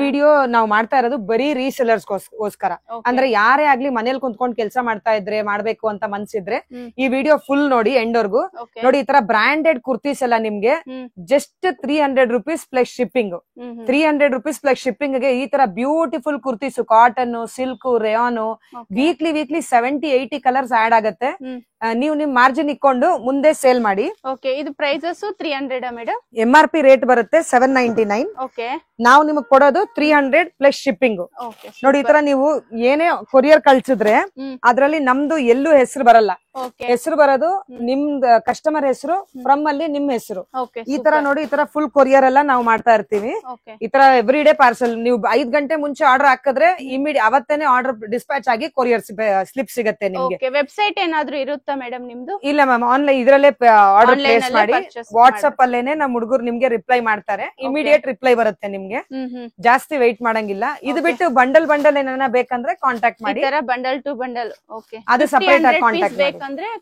Video ನಾವು ಮಾಡ್ತಾ ಇರೋದು ಬರೀ ರೀಸೆಲರ್ಸ್ ಗೋಸ್ಕರ. ಅಂದ್ರೆ ಯಾರೇ ಆಗ್ಲಿ ಮನೇಲಿ ಕುಂತ್ಕೊಂಡ್ ಕೆಲಸ ಮಾಡ್ತಾ ಇದ್ರೆ ಮಾಡ್ಬೇಕು ಅಂತ ಮನ್ಸಿದ್ರೆ ಈ ವಿಡಿಯೋ ಫುಲ್ ನೋಡಿ ಎಂಡ್ವರ್ಗು ನೋಡಿ. ಈ ತರ ಬ್ರಾಂಡೆಡ್ ಕುರ್ತೀಸ್ ಎಲ್ಲ ನಿಮ್ಗೆ just 300 rupees plus shipping. 300 rupees plus shipping ಗೆ ಈ ತರ beautiful kurtis cotton, silk, rayon weekly 70-80 colours add ಆಗತ್ತೆ. ನೀವು ನಿಮ್ ಮಾರ್ಜಿನ್ ಇಕ್ಕೊಂಡು ಮುಂದೆ ಸೇಲ್ ಮಾಡಿ. ಇದು ಪ್ರೈಸಸ್ 300 ಮೇಡಮ್. MRP ರೇಟ್ ಬರುತ್ತೆ 799. ನಾವು ನಿಮಗ್ ಕೊಡೋದು 300 ಪ್ಲಸ್ ಶಿಪ್ಪಿಂಗ್. ನೋಡಿ ಈ ತರ ನೀವು ಏನೇ ಕೊರಿಯರ್ ಕಳ್ಸಿದ್ರೆ ಅದ್ರಲ್ಲಿ ನಮ್ದು ಎಲ್ಲೂ ಹೆಸರು ಬರಲ್ಲ. ಹೆಸರು ಬರೋದು ನಿಮ್ದ ಕಸ್ಟಮರ್ ಹೆಸರು, ಫ್ರಮ್ ಅಲ್ಲಿ ನಿಮ್ ಹೆಸರು. ಈ ತರ ನೋಡಿ ಈ ತರ ಫುಲ್ ಕೊರಿಯರ್ ಎಲ್ಲ ನಾವು ಮಾಡ್ತಾ ಇರ್ತೀವಿ. ಈ ತರ ಎವ್ರಿ ಡೇ ಪಾರ್ಸಲ್. ನೀವು 5 ಗಂಟೆ ಮುಂಚೆ ಆರ್ಡರ್ ಹಾಕಿದ್ರೆ ಅವತ್ತೇನೆ ಆರ್ಡರ್ ಡಿಸ್ಪ್ಯಾಚ್ ಆಗಿ ಕೊರಿಯರ್ ಸ್ಲಿಪ್ ಸಿಗುತ್ತೆ ನಿಮ್ಗೆ. ವೆಬ್ಸೈಟ್ ಏನಾದ್ರು ಇರುತ್ತಾ ಮೇಡಮ್ ನಿಮ್ದು? ಇಲ್ಲ ಮ್ಯಾಮ್, ಆನ್ಲೈನ್ ಇದ್ರಲ್ಲೇ ಆರ್ಡರ್ ಪ್ಲೇಸ್ ಮಾಡಿ ವಾಟ್ಸ್ಆಪ್ ಅಲ್ಲೇನೆ ನಮ್ ಹುಡುಗರು ನಿಮ್ಗೆ ರಿಪ್ಲೈ ಮಾಡ್ತಾರೆ. ಇಮಿಡಿಯೇಟ್ ರಿಪ್ಲೈ ಬರುತ್ತೆ ನಿಮ್ಗೆ. ಜಾಸ್ತಿ ವೆಯ್ಟ್ ಮಾಡಂಗಿಲ್ಲ. ಇದು ಬಿಟ್ಟು ಬಂಡಲ್ ಏನಾರ ಬೇಕಂದ್ರೆ ಕಾಂಟ್ಯಾಕ್ಟ್ ಮಾಡಿ. ಬಂಡಲ್ ಟು ಬಂಡಲ್ ಅದು ಸಪರೇಟ್ ಆಗಿ ಕಾಂಟ್ಯಾಕ್ಟ್ ಮಾಡಿ.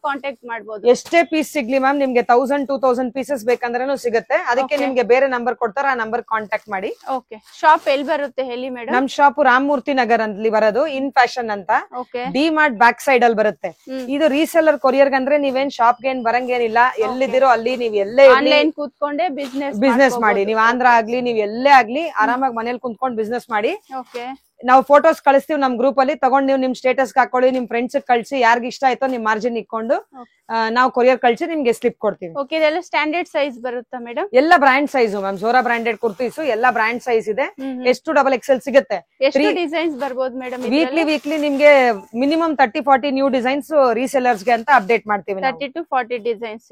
ಕಾಂಟ್ಯಾಕ್ಟ್ ಮಾಡಬಹುದು. ಎಷ್ಟೇ ಪೀಸ್ ಸಿಗ್ಲಿ ಮ್ಯಾಮ್, ನಿಮ್ಗೆ 1000-2000 ಪೀಸಸ್ ಬೇಕಂದ್ರೂ ಸಿಗುತ್ತೆ. ಅದಕ್ಕೆ ನಿಮ್ಗೆ ಬೇರೆ ನಂಬರ್ ಕೊಡ್ತಾರೆ, ಆ ನಂಬರ್ ಕಾಂಟ್ಯಾಕ್ಟ್ ಮಾಡಿ. ಶಾಪ್ ಎಲ್ಲಿ ಬರುತ್ತೆ ಹೇಳಿ ಮೇಡಮ್? ನಮ್ ಶಾಪ್ ರಾಮಮೂರ್ತಿ ನಗರ್ ಅಲ್ಲಿ ಬರೋದು, ಇನ್ ಫ್ಯಾಷನ್ ಅಂತ. ಡಿ ಮಾರ್ಟ್ ಬ್ಯಾಕ್ ಸೈಡ್ ಅಲ್ಲಿ ಬರುತ್ತೆ. ಇದು ರೀಸೆಲ್ಲರ್ ಕೊರಿಯರ್ ಅಂದ್ರೆ ನೀವೇನ್ ಶಾಪ್ ಏನ್ ಬರಂಗೇನಿಲ್ಲ. ಎಲ್ಲಿದಿರೋ ಅಲ್ಲಿ ನೀವ್ ಎಲ್ಲೇ ಆನ್ಲೈನ್ ಕೂತ್ಕೊಂಡೆ ಬಿಸ್ನೆಸ್ ಮಾಡಿ. ನೀವ್ ಆಂಧ್ರ ಆಗ್ಲಿ ನೀವ್ ಎಲ್ಲೇ ಆಗ್ಲಿ ಆರಾಮಾಗಿ ಮನೇಲಿ ಕುಂತ್ಕೊಂಡ್ ಬಿಸ್ನೆಸ್ ಮಾಡಿ. ನಾವು ಫೋಟೋಸ್ ಕಳಿಸ್ತೀವಿ ನಮ್ ಗ್ರೂಪ್ ಅಲ್ಲಿ, ತಗೊಂಡ್ ನೀವು ನಿಮ್ ಸ್ಟೇಟಸ್ ಹಾಕೊಳ್ಳಿ, ನಿಮ್ ಫ್ರೆಂಡ್ಸ್ ಕಳ್ಸಿ. ಯಾರಿಗ ಇಷ್ಟ ಆಯ್ತೋ ನಿಮ್ ಮಾರ್ಜಿನ್ ಇಕ್ಕೊಂಡು ನಾವು ಕೊರಿಯರ್ ಕಳ್ಸಿ ನಿಮ್ಗೆ ಸ್ಲಿಪ್ ಕೊಡ್ತೀವಿ. ಇದೆಲ್ಲ ಸ್ಟ್ಯಾಂಡರ್ಡ್ ಸೈಜ್ ಬರುತ್ತಾ ಮೇಡಮ್? ಎಲ್ಲ ಬ್ರಾಂಡ್ ಸೈಜ್ ಮ್ಯಾಮ್. ಜೋರಾ ಬ್ರಾಂಡೆಡ್ ಕುರ್ತೀಸ್ ಎಲ್ಲ ಬ್ರಾಂಡ್ ಸೈಜ್ ಇದೆ. ಎಷ್ಟು XXL ಸಿಗುತ್ತೆ. ಎಷ್ಟು ಡಿಸೈನ್ಸ್ ಬರ್ಬೋದು ಮೇಡಮ್? ವೀಕ್ಲಿ ನಿಮ್ಗೆ ಮಿನಿಮಮ್ 30-40 ನ್ಯೂ ಡಿಸೈನ್ಸ್ ರೀಸೆಲರ್ಸ್ ಗೆ ಅಂತ ಅಪ್ಡೇಟ್ ಮಾಡ್ತೀವಿ. 30-40 ಡಿಸೈನ್ಸ್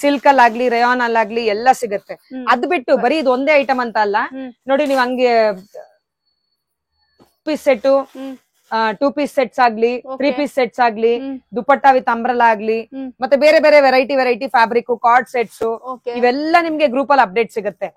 ಸಿಲ್ಕ್ ಅಲ್ಲಾಗ್ಲಿ ರೇಯಾನ್ ಅಲ್ಲಾಗ್ಲಿ ಎಲ್ಲ ಸಿಗುತ್ತೆ. ಅದ್ ಬಿಟ್ಟು ಬರೀ ಇದು ಒಂದೇ ಐಟಮ್ ಅಂತ ಅಲ್ಲ ನೋಡಿ. ನೀವ್ ಹಂಗೆ ಪೀಸ್ ಸೆಟ್, 2 ಪೀಸ್ ಸೆಟ್ಸ್ ಆಗ್ಲಿ, 3 ಪೀಸ್ ಸೆಟ್ಸ್ ಆಗ್ಲಿ, ದುಪಟ್ಟಾ ವಿತ್ ಅಂಬ್ರೆಲಾ ಆಗ್ಲಿ, ಮತ್ತೆ ಬೇರೆ ಬೇರೆ ವೆರೈಟಿ ಫ್ಯಾಬ್ರಿಕ್ ಕಾರ್ಡ್ ಸೆಟ್ಸ್ ಇವೆಲ್ಲ ನಿಮ್ಗೆ ಗ್ರೂಪ್ ಅಲ್ಲಿ ಅಪ್ಡೇಟ್ ಸಿಗುತ್ತೆ.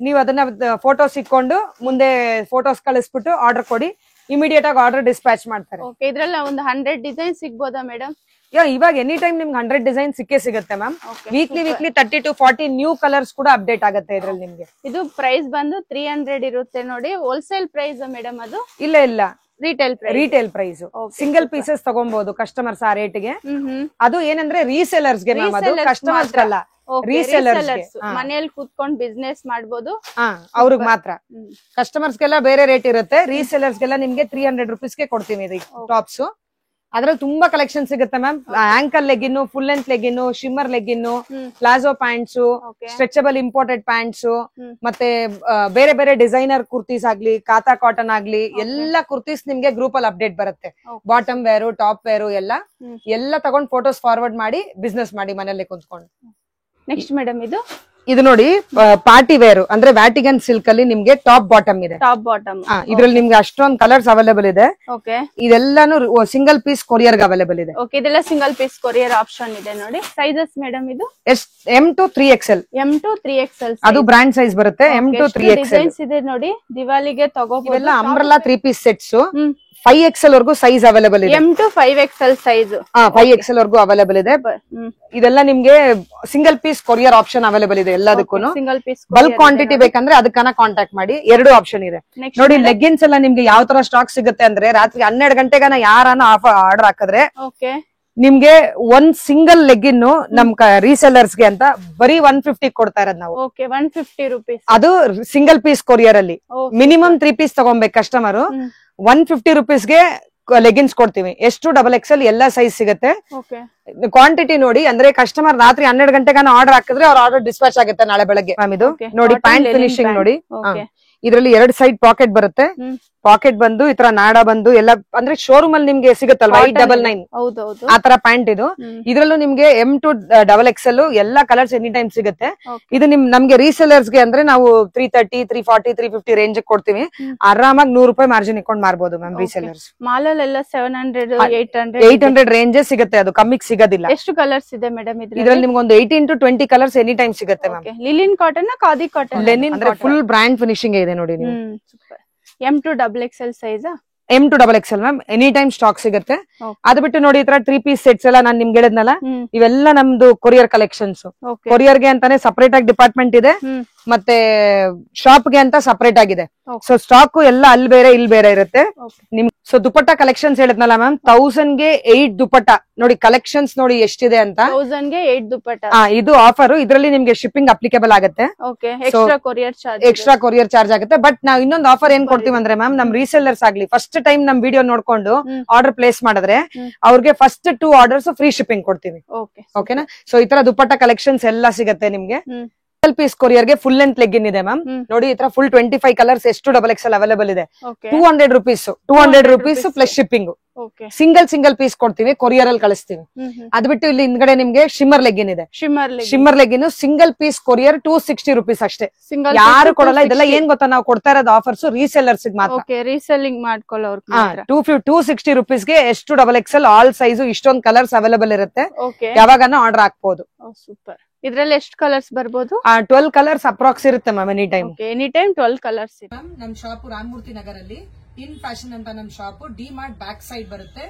ನೀವು ಅದನ್ನ ಫೋಟೋಸ್ ಇಕ್ಕೊಂಡು ಮುಂದೆ ಫೋಟೋಸ್ ಕಳಿಸ್ಬಿಟ್ಟು ಆರ್ಡರ್ ಕೊಡಿ. ಇಮಿಡಿಯೇಟ್ ಆಗಿ ಆರ್ಡರ್ ಡಿಸ್ಪ್ಯಾಚ್ ಮಾಡ್ತಾರೆ. ಇದ್ರಲ್ಲಿ ಒಂದು 100 ಡಿಸೈನ್ ಸಿಗ್ಬೋದಾ ಮೇಡಮ್? ಇವಾಗ ಎನಿ ಟೈಮ್ ನಿಮ್ಗೆ 100 ಡಿಸೈನ್ ಸಿಗುತ್ತೆ ಮ್ಯಾಮ್. ವೀಕ್ಲಿ 30-40 ನ್ಯೂ ಕಲರ್ಸ್ ಕೂಡ ಅಪ್ಡೇಟ್ ಆಗುತ್ತೆ ಇದ್ರಲ್ಲಿ ನಿಮ್ಗೆ. ಇದು ಪ್ರೈಸ್ ಬಂದು 300 ಇರುತ್ತೆ ನೋಡಿ. ಹೋಲ್ಸೇಲ್ ಪ್ರೈಸ್ ಮೇಡಮ್ ಅದು? ಇಲ್ಲ ರಿಟೇಲ್ ಪ್ರೈಸ್. ಸಿಂಗಲ್ ಪೀಸಸ್ ತಗೊಬಹುದು ಕಸ್ಟಮರ್ಸ್ ಆ ರೇಟ್ಗೆ. ಅದು ಏನಂದ್ರೆ ರೀಸೆಲರ್ಸ್ ಗೆ ಮ್ಯಾಮ್, ಅದು ಕಸ್ಟಮರ್ಸ್ ಅಲ್ಲ. ರೀಸೆಲರ್ಸ್ ಮನೆಯಲ್ಲಿ ಕೂತ್ಕೊಂಡು ಬಿಸ್ನೆಸ್ ಮಾಡಬಹುದು, ಅವ್ರಿಗೆ ಮಾತ್ರ. ಕಸ್ಟಮರ್ಸ್ ಗೆಲ್ಲ ಬೇರೆ ರೇಟ್ ಇರುತ್ತೆ. ರೀಸೆಲರ್ಸ್ ಗೆಲ್ಲ ನಿಮ್ಗೆ 300 rupees ಗೆ ಕೊಡ್ತೀವಿ ಇದು ಟಾಪ್ಸ್. ಅದ್ರಲ್ಲಿ ತುಂಬಾ ಕಲೆಕ್ಷನ್ ಸಿಗುತ್ತೆ ma'am. Ankle legging, full length legging, shimmer legging, palazzo pants, stretchable imported pants, ಮತ್ತೆ ಬೇರೆ ಬೇರೆ ಡಿಸೈನರ್ ಕುರ್ತೀಸ್ ಆಗ್ಲಿ, ಕಾತಾ ಕಾಟನ್ ಆಗ್ಲಿ, ಎಲ್ಲ ಕುರ್ತೀಸ್ ನಿಮ್ಗೆ ಗ್ರೂಪ್ ಅಲ್ಲಿ ಅಪ್ಡೇಟ್ ಬರುತ್ತೆ. ಬಾಟಮ್ ವೇರು, ಟಾಪ್ ವೇರು ಎಲ್ಲ ತಗೊಂಡ್ ಫೋಟೋಸ್ ಫಾರ್ವರ್ಡ್ ಮಾಡಿ ಬಿಸ್ನೆಸ್ ಮಾಡಿ ಮನೇಲಿ ಕುಂತ್ಕೊಂಡು. ನೆಕ್ಸ್ಟ್ ಮೇಡಮ್ ಇದು ನೋಡಿ ಪಾರ್ಟಿ ವೇರ್ ಅಂದ್ರೆ ವ್ಯಾಟಿಗನ್ ಸಿಲ್ಕ್ ಅಲ್ಲಿ ನಿಮ್ಗೆ ಟಾಪ್ ಬಾಟಮ್ ಇದೆ. ಇದ್ರಲ್ಲಿ ನಿಮ್ಗೆ ಅಷ್ಟೊಂದು ಕಲರ್ಸ್ ಅವೈಲೇಬಲ್ ಇದೆ. ಇದೆಲ್ಲಾನು ಸಿಂಗಲ್ ಪೀಸ್ ಕೊರಿಯರ್ ಅವೈಲೇಬಲ್ ಇದೆ. ಇದೆಲ್ಲ ಸಿಂಗಲ್ ಪೀಸ್ ಕೊರಿಯರ್ ಆಪ್ಷನ್ ಇದೆ ನೋಡಿ. ಸೈಜಸ್ ಮೇಡಮ್ ಇದು M to 3XL. ಅದು ಬ್ರಾಂಡ್ ಸೈಜ್ ಬರುತ್ತೆ. M to 3XL ಇದೆ ನೋಡಿ. ದಿವಾಲಿಗೆ ತಗೋಬಹುದು. ಇವೆಲ್ಲ ಅಂಬ್ರೆಲಾ 3 ಪೀಸ್ ಸೆಟ್ಸ್. 5XL ವರ್ಗೂ ಸೈಜ್ ಅವೈಲೇಬಲ್ ಇದೆ. M to 5XL size 5XL ವರ್ಗೂ ಅವೈಲೇಬಲ್ ಇದೆ. ಇದೆಲ್ಲ ನಿಮ್ಗೆ single piece courier option available ಇದೆ ಎಲ್ಲದಕ್ಕೂ. ಬಲ್ಕ್ ಕ್ವಾಂಟಿಟಿ ಬೇಕಂದ್ರೆ ಅದಕ್ಕನ್ನ ಕಾಂಟ್ಯಾಕ್ಟ್ ಮಾಡಿ. 2 ಆಪ್ಷನ್ ಇದೆ ನೋಡಿ. ಲೆಗ್ಗಿನ್ಸ್ ಎಲ್ಲ ನಿಮ್ಗೆ ಯಾವ ತರ ಸ್ಟಾಕ್ ಸಿಗುತ್ತೆ ಅಂದ್ರೆ ರಾತ್ರಿ 12 ಗಂಟೆಗನ ಯಾರನ್ನ ಆರ್ಡರ್ ಹಾಕಿದ್ರೆ ನಿಮ್ಗೆ ಒಂದ್ ಸಿಂಗಲ್ ಲೆಗ್ಗಿನ್ ನಮ್ ರೀಸೆಲರ್ಸ್ ಗೆ ಅಂತ ಬರೀ 150 ಕೊಡ್ತಾ ಇರೋದ್ ನಾವು. 150 rupees. ಅದು ಸಿಂಗಲ್ ಪೀಸ್ ಕೊರಿಯರ್ ಅಲ್ಲಿ ಮಿನಿಮಮ್ 3 ಪೀಸ್ ತಗೊಬೇಕು ಕಸ್ಟಮರ್. 150 rupees ಗೆ ಲೆಗಿನ್ಸ್ ಕೊಡ್ತೀವಿ. ಎಷ್ಟು XXL ಎಲ್ಲ ಸೈಜ್ ಸಿಗುತ್ತೆ. ಕ್ವಾಂಟಿಟಿ ನೋಡಿ. ಅಂದ್ರೆ ಕಸ್ಟಮರ್ ರಾತ್ರಿ 12 ಗಂಟೆಗಾನ ಆರ್ಡರ್ ಹಾಕಿದ್ರೆ ಅವ್ರ ಆರ್ಡರ್ ಡಿಸ್ಪ್ಯಾಚ್ ಆಗುತ್ತೆ ನಾಳೆ ಬೆಳಗ್ಗೆ. ಮ್ಯಾಮ್ ಇದು ನೋಡಿ ಪ್ಯಾಂಟ್ ಫಿನಿಶಿಂಗ್ ನೋಡಿ. ಇದ್ರಲ್ಲಿ 2 ಸೈಡ್ ಪಾಕೆಟ್ ಬರುತ್ತೆ. ಪಾಕೆಟ್ ಬಂದು ಈ ತರ ನಾಡ ಬಂದು ಎಲ್ಲ ಅಂದ್ರೆ ಶೋರೂಮ್ ಅಲ್ಲಿ ನಿಮ್ಗೆ ಸಿಗುತ್ತಲ್ವಾ 899 ಆ ತರ ಪ್ಯಾಂಟ್ ಇದು. ಇದ್ರಲ್ಲೂ ನಿಮ್ಗೆ M to XXL ಎಲ್ಲ ಕಲರ್ಸ್ ಎನಿ ಟೈಮ್ ಸಿಗುತ್ತೆ. ಇದು ನಮ್ಗೆ ರೀಸೆಲರ್ಸ್ ಗೆ ಅಂದ್ರೆ ನಾವು 330, 340, 350 ರೇಂಜ್ ಕೊಡ್ತೀವಿ. ಆರಾಮಾಗಿ 100 ರೂಪಾಯಿ ಮಾರ್ಜಿನ್ ಇಟ್ಕೊಂಡು ಮಾರ್ಬೋದು ಮ್ಯಾಮ್ ರೀಸೆಲರ್ಸ್. ಮಾಲಲ್ಲೆಲ್ಲ 700, 800 ರೇಂಜ್ ಸಿಗುತ್ತೆ. ಅದು ಕಮ್ಮಿಗೆ ಸಿಗೋದಿಲ್ಲ. ಎಷ್ಟು ಕಲರ್ಸ್ ಇದೆ ಮೇಡಮ್ ಇದ್ರಲ್ಲಿ ನಿಮ್ಗೆ ಒಂದು 18 to 20 ಕಲರ್ಸ್ ಎನಿ ಟೈಮ್ ಸಿಗುತ್ತೆ ma'am. ಲಿಲಿನ್ cotton, khadi cotton, Lenin ಅಂದ್ರೆ ಫುಲ್ ಬ್ರಾಂಡ್ ಫಿನಿಶಿಂಗ್ ಇದೆ ನೋಡಿ ನೀವು. M to XXL size M to XXL ma'am any time stock ಸಿಗುತ್ತೆ. ಅದು ಬಿಟ್ಟು ನೋಡಿ ಈ ತರ 3 ಪೀಸ್ ಸೆಟ್ಸ್ ಎಲ್ಲ ನಾನ್ ನಿಮ್ಗೆ ಹೇಳಿದ್ನಲ್ಲ, ಇವೆಲ್ಲ ನಮ್ದು ಕೊರಿಯರ್ ಕಲೆಕ್ಷನ್ಸ್. ಕೊರಿಯರ್ ಗೆ ಅಂತಾನೆ ಸಪರೇಟ್ ಆಗಿ ಡಿಪಾರ್ಟ್ಮೆಂಟ್ ಇದೆ. ಮತ್ತೆ ಶಾಪ್ ಗೆ ಅಂತ ಸಪರೇಟ್ ಆಗಿದೆ. Okay. ಸೊ ಸ್ಟಾಕ್ ಎಲ್ಲ ಅಲ್ಲಿ ಬೇರೆ ಇಲ್ಲಿ ಬೇರೆ ಇರುತ್ತೆ. Okay. ನಿಮ್ ಸೊ ದುಪಟ್ಟ ಕಲೆಕ್ಷನ್ಸ್ ಹೇಳಿದ್ನಲ್ಲ ಮ್ಯಾಮ್, 1000 ಗೆ 8 ದುಪಟ್ಟ ನೋಡಿ, ಕಲೆಕ್ಷನ್ಸ್ ನೋಡಿ ಎಷ್ಟಿದೆ ಅಂತ. 1000 ಗೆ 8 ದುಪಟ್ಟ. ಇದು ಆಫರ್, ಇದ್ರಲ್ಲಿ ನಿಮ್ಗೆ ಶಿಪ್ಪಿಂಗ್ ಅಪ್ಲಿಕೇಬಲ್ ಆಗುತ್ತೆ. Okay, extra courier charge. Extra courier charge ಆಗುತ್ತೆ. ಬಟ್ ನಾವು ಇನ್ನೊಂದು ಆಫರ್ ಏನ್ ಕೊಡ್ತೀವಿ ಅಂದ್ರೆ ಮ್ಯಾಮ್, ನಮ್ ರೀಸೆಲ್ಲರ್ಸ್ ಆಗ್ಲಿ ಫಸ್ಟ್ ಟೈಮ್ ನಮ್ ವಿಡಿಯೋ ನೋಡ್ಕೊಂಡು ಆರ್ಡರ್ ಪ್ಲೇಸ್ ಮಾಡಿದ್ರೆ ಅವ್ರಿಗೆ ಫಸ್ಟ್ 2 ಆರ್ಡರ್ಸ್ ಫ್ರೀ ಶಿಪ್ಪಿಂಗ್ ಕೊಡ್ತೀವಿ. ಓಕೆನಾ? ಸೊ ಈ ತರ ದುಪಟ್ಟ ಕಲೆಕ್ಷನ್ಸ್ ಎಲ್ಲ ಸಿಗುತ್ತೆ ನಿಮ್ಗೆ. ಪೀಸ್ ಕೊರಿಯರ್ ಗೆ ಫುಲ್ ಲೆಂತ್ ಲೆಗ್ಗಿನ್ ಇದೆ ಮ್ಯಾಮ್. ನೋಡಿ ಈ ತರ ಫುಲ್ 25 ಕಲರ್ಸ್ ಎಷ್ಟು XXL ಅವೈಲೇಬಲ್ ಇದೆ. 200 rupees, 200 rupees plus shipping. Single piece ಕೊಡ್ತೀವಿ, ಕೊರಿಯರ್ ಅಲ್ಲಿ ಕಳಿಸ್ತೀವಿ. ಅದ್ ಬಿಟ್ಟು ಇಲ್ಲಿ ಹಿಂದ್ಗಡೆ ನಿಮ್ಗೆ ಶಿಮ್ಮರ್ ಲೆಗ್ಗಿನ್ ಇದೆ. Shimmer legging single piece courier 260 rupees ಅಷ್ಟೇ, ಯಾರು ಕೊಡಲ್ಲ. ಇದೆಲ್ಲ ಏನ್ ಗೊತ್ತಾ, ನಾವು ಕೊಡ್ತಾ ಇರೋದು ಆಫರ್ಸ್ ರೀಸೆಲ್ಲರ್ಸ್ ಮಾತ್ರ. ರೀಸೆಲ್ಲಿಂಗ್ ಮಾಡ್ಕೊಳ್ಳೋರು 260 ರುಪೀಸ್ ಗೆ ಎಷ್ಟು XXL ಆಲ್ ಸೈಜ್ ಇಷ್ಟೊಂದು ಕಲರ್ಸ್ ಅವೈಲೇಬಲ್ ಇರುತ್ತೆ. ಯಾವಾಗನ ಆರ್ಡರ್ ಹಾಕ್ಬಹುದು. ಸೂಪರ್. ಇದ್ರಲ್ಲಿ ಎಷ್ಟು ಕಲರ್ಸ್ ಬರ್ಬೋದು? 12 ಕಲರ್ಸ್ ಅಪ್ರಾಕ್ಸ್ ಇರುತ್ತೆ ಮ್ಯಾಮ್. Any time 12 colours. ನಮ್ ಶಾಪ್ ರಾಮಮೂರ್ತಿ ನಗರಲ್ಲಿ ಇನ್ ಫ್ಯಾಷನ್ ಅಂತ ನಮ್ shop. D mart back side ಬರುತ್ತೆ.